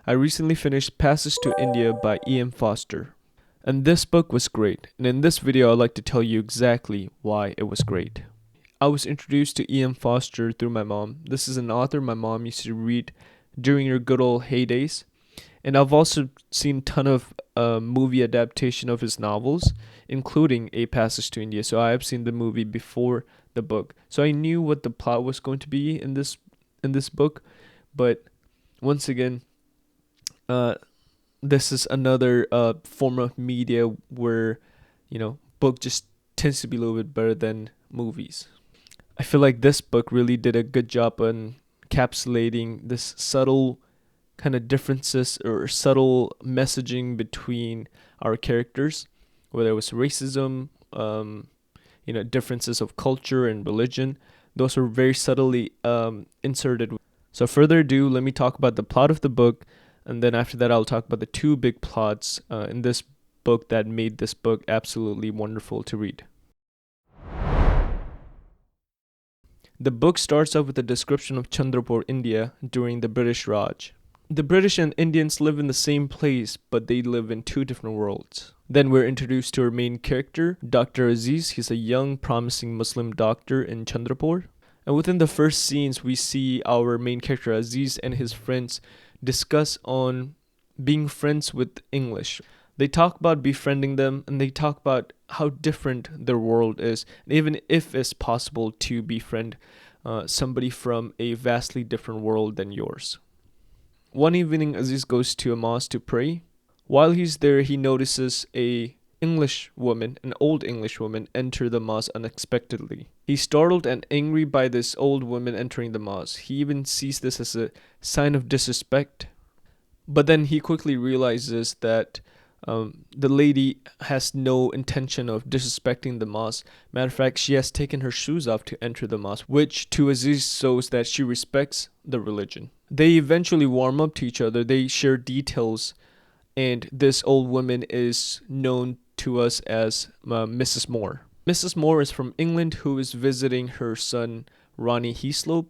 I recently finished Passage to India by E.M. Forster. And this book was great, and in this video I'd like to tell you exactly why it was great. I was introduced to E.M. Forster through my mom. This is an author my mom used to read during her good old heydays. And I've also seen a ton of movie adaptation of his novels, including A Passage to India. So I have seen the movie before the book. So I knew what the plot was going to be in this book, but once again, this is another form of media where, book just tends to be a little bit better than movies. I feel like this book really did a good job on encapsulating this subtle kind of differences or subtle messaging between our characters, whether it was racism, differences of culture and religion. Those were very subtly inserted. So further ado, let me talk about the plot of the book, and then after that I'll talk about the two big plots in this book that made this book absolutely wonderful to read. The book starts off with a description of Chandrapur, India during the British Raj. The British and Indians live in the same place, but they live in two different worlds. Then we're introduced to our main character, Dr. Aziz. He's a young, promising Muslim doctor in Chandrapur. And within the first scenes, we see our main character, Aziz, and his friends discuss on being friends with English. They talk about befriending them, and they talk about how different their world is, and even if it's possible to befriend somebody from a vastly different world than yours. One evening, Aziz goes to a mosque to pray. While he's there, he notices an old English woman, enter the mosque unexpectedly. He's startled and angry by this old woman entering the mosque. He even sees this as a sign of disrespect. But then he quickly realizes that the lady has no intention of disrespecting the mosque. Matter of fact, she has taken her shoes off to enter the mosque, which to Aziz shows that she respects the religion. They eventually warm up to each other. They share details, and this old woman is known to us as Mrs. Moore. Mrs. Moore is from England, who is visiting her son Ronnie Heaslop,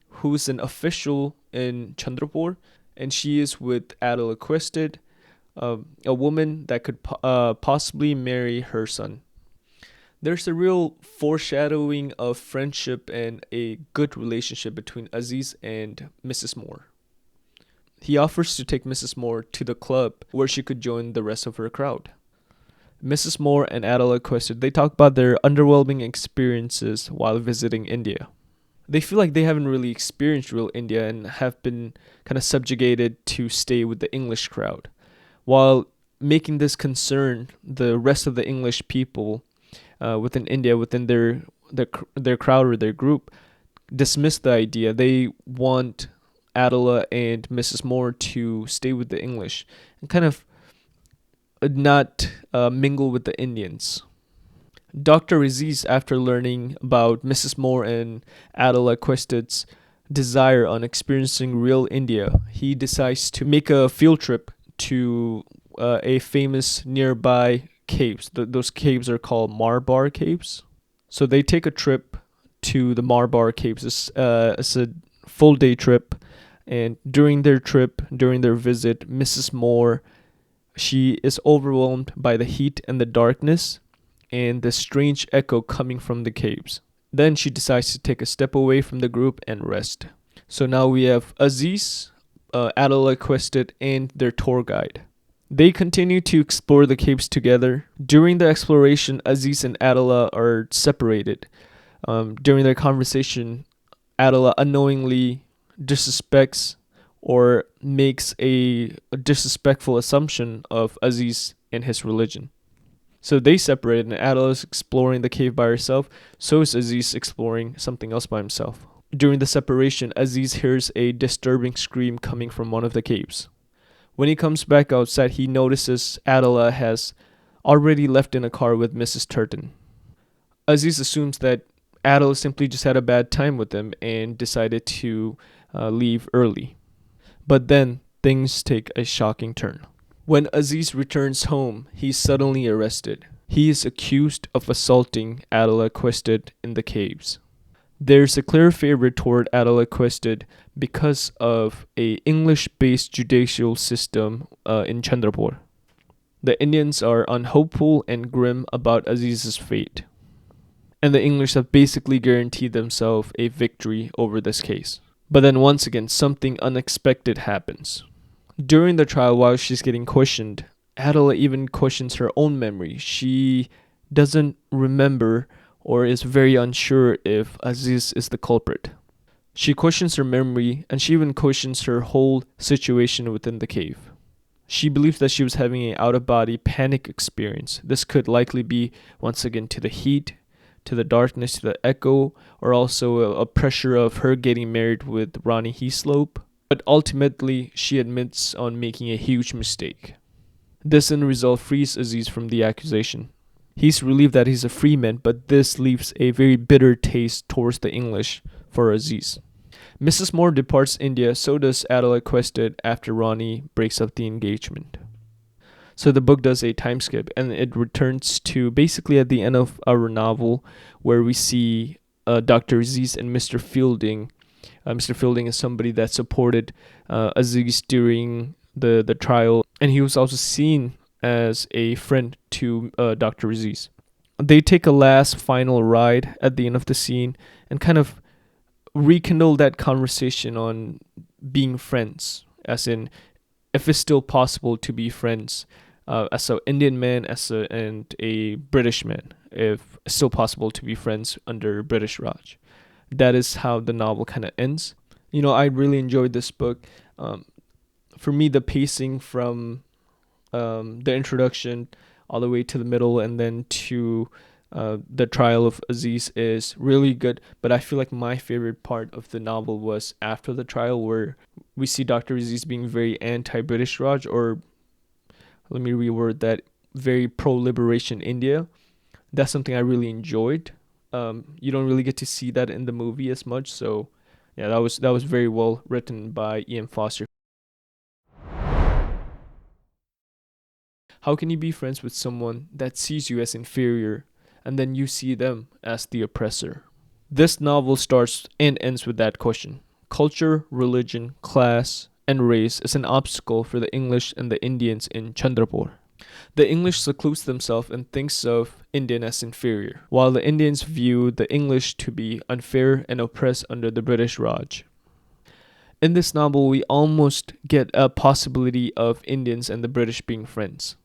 who's an official in Chandrapur, and she is with Adela Quested, a woman that could possibly marry her son. There's a real foreshadowing of friendship and a good relationship between Aziz and Mrs. Moore. He offers to take Mrs. Moore to the club where she could join the rest of her crowd. Mrs. Moore and Adela Quested, they talk about their underwhelming experiences while visiting India. They feel like they haven't really experienced real India and have been kind of subjugated to stay with the English crowd. While making this concern, the rest of the English people within India, within their crowd or their group, dismiss the idea. They want Adela and Mrs. Moore to stay with the English and kind of not mingle with the Indians. Dr. Aziz, after learning about Mrs. Moore and Adela Quested's desire on experiencing real India, he decides to make a field trip to a famous nearby caves. Those caves are called Marbar Caves. So they take a trip to the Marbar Caves. It's a full day trip, and during their visit, Mrs. Moore, she is overwhelmed by the heat and the darkness and the strange echo coming from the caves. Then she decides to take a step away from the group and rest. So now we have Aziz, Adela Quested, and their tour guide. They continue to explore the caves together. During the exploration, Aziz and Adela are separated. During their conversation, Adela unknowingly disrespects or makes a disrespectful assumption of Aziz and his religion. So they separate, and Adela is exploring the cave by herself. So is Aziz exploring something else by himself. During the separation, Aziz hears a disturbing scream coming from one of the caves. When he comes back outside, he notices Adela has already left in a car with Mrs. Turton. Aziz assumes that Adela simply just had a bad time with him and decided to leave early. But then things take a shocking turn. When Aziz returns home, he's suddenly arrested. He is accused of assaulting Adela Quested in the caves. There's a clear favorite toward Adela Quested because of a English-based judicial system in Chandrapur. The Indians are unhopeful and grim about Aziz's fate, and the English have basically guaranteed themselves a victory over this case. But then once again, something unexpected happens. During the trial, while she's getting questioned, Adela even questions her own memory. She doesn't remember or is very unsure if Aziz is the culprit. She questions her memory, and she even questions her whole situation within the cave. She believes that she was having an out-of-body panic experience. This could likely be, once again, to the heat, to the darkness, to the echo, or also a pressure of her getting married with Ronnie Heaslop. But ultimately, she admits on making a huge mistake. This end result frees Aziz from the accusation. He's relieved that he's a free man, but this leaves a very bitter taste towards the English for Aziz. Mrs. Moore departs India, so does Adela Quested after Ronnie breaks up the engagement. So the book does a time skip, and it returns to basically at the end of our novel, where we see Dr. Aziz and Mr. Fielding. Mr. Fielding is somebody that supported Aziz during the trial, and he was also seen as a friend to Dr. Aziz. They take a last final ride at the end of the scene and kind of rekindle that conversation on being friends, as in if it's still possible to be friends as an Indian man and a British man, if it's still possible to be friends under British Raj. That is how the novel kind of ends. I really enjoyed this book. For me, the pacing from the introduction all the way to the middle and then to the trial of Aziz is really good, but I feel like my favorite part of the novel was after the trial, where we see Dr. Aziz being very anti-British Raj, or let me reword that, very pro-liberation India. That's something I really enjoyed. You don't really get to see that in the movie as much, so yeah, that was very well written by Ian Forster. How can you be friends with someone that sees you as inferior and then you see them as the oppressor? This novel starts and ends with that question. Culture, religion, class, and race is an obstacle for the English and the Indians in Chandrapur. The English secludes themselves and thinks of Indian as inferior, while the Indians view the English to be unfair and oppressed under the British Raj. In this novel, we almost get a possibility of Indians and the British being friends.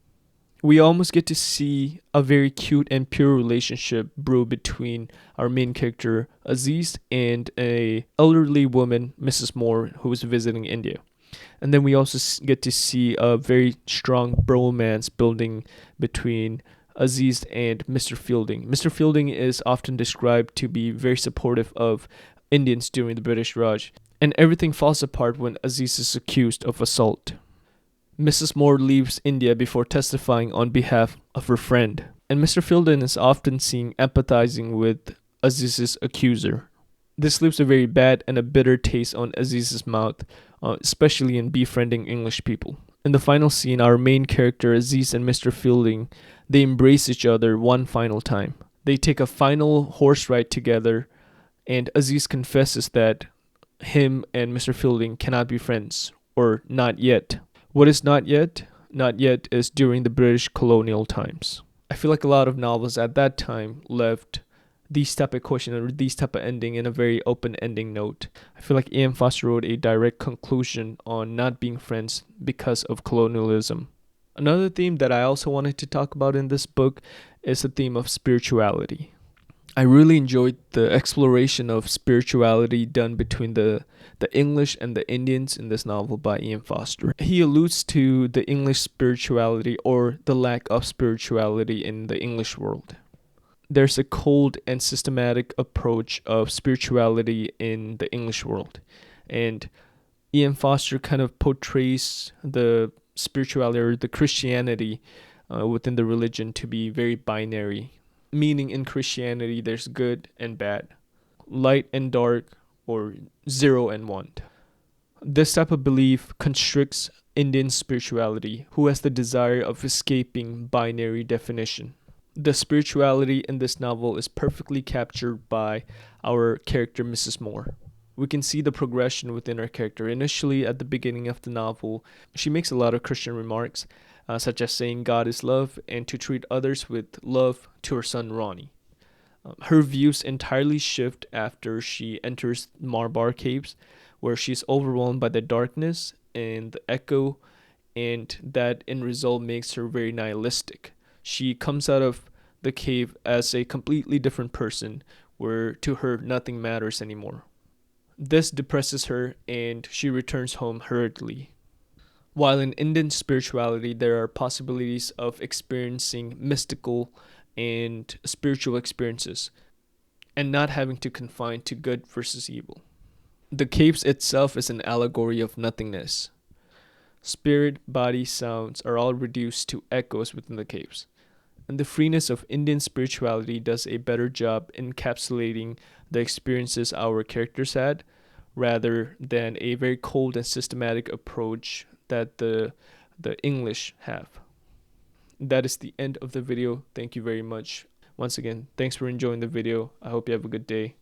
We almost get to see a very cute and pure relationship brew between our main character Aziz and a elderly woman, Mrs. Moore, who is visiting India. And then we also get to see a very strong bromance building between Aziz and Mr. Fielding. Mr. Fielding is often described to be very supportive of Indians during the British Raj, and everything falls apart when Aziz is accused of assault. Mrs. Moore leaves India before testifying on behalf of her friend, and Mr. Fielding is often seen empathizing with Aziz's accuser. This leaves a very bad and a bitter taste on Aziz's mouth, especially in befriending English people. In the final scene, our main character Aziz and Mr. Fielding, they embrace each other one final time. They take a final horse ride together, and Aziz confesses that him and Mr. Fielding cannot be friends, or not yet. What is not yet? Not yet is during the British colonial times. I feel like a lot of novels at that time left these type of question or these type of ending in a very open ending note. I feel like Ian Forster wrote a direct conclusion on not being friends because of colonialism. Another theme that I also wanted to talk about in this book is the theme of spirituality. I really enjoyed the exploration of spirituality done between the English and the Indians in this novel by Ian Forster. He alludes to the English spirituality or the lack of spirituality in the English world. There's a cold and systematic approach of spirituality in the English world. And Ian Forster kind of portrays the spirituality or the Christianity within the religion to be very binary. Meaning in Christianity, there's good and bad, light and dark, or 0 and 1. This type of belief constricts Indian spirituality, who has the desire of escaping binary definition. The spirituality in this novel is perfectly captured by our character, Mrs. Moore. We can see the progression within her character. Initially, at the beginning of the novel, she makes a lot of Christian remarks, such as saying God is love and to treat others with love to her son Ronnie. Her views entirely shift after she enters Marbar Caves, where she's overwhelmed by the darkness and the echo, and that in result makes her very nihilistic. She comes out of the cave as a completely different person, where to her nothing matters anymore. This depresses her and she returns home hurriedly. While in Indian spirituality, there are possibilities of experiencing mystical and spiritual experiences and not having to confine to good versus evil. The caves itself is an allegory of nothingness. Spirit, body, sounds are all reduced to echoes within the caves. And the freeness of Indian spirituality does a better job encapsulating the experiences our characters had, rather than a very cold and systematic approach that the English have. That is the end of the video. Thank you very much. Once again, thanks for enjoying the video. I hope you have a good day.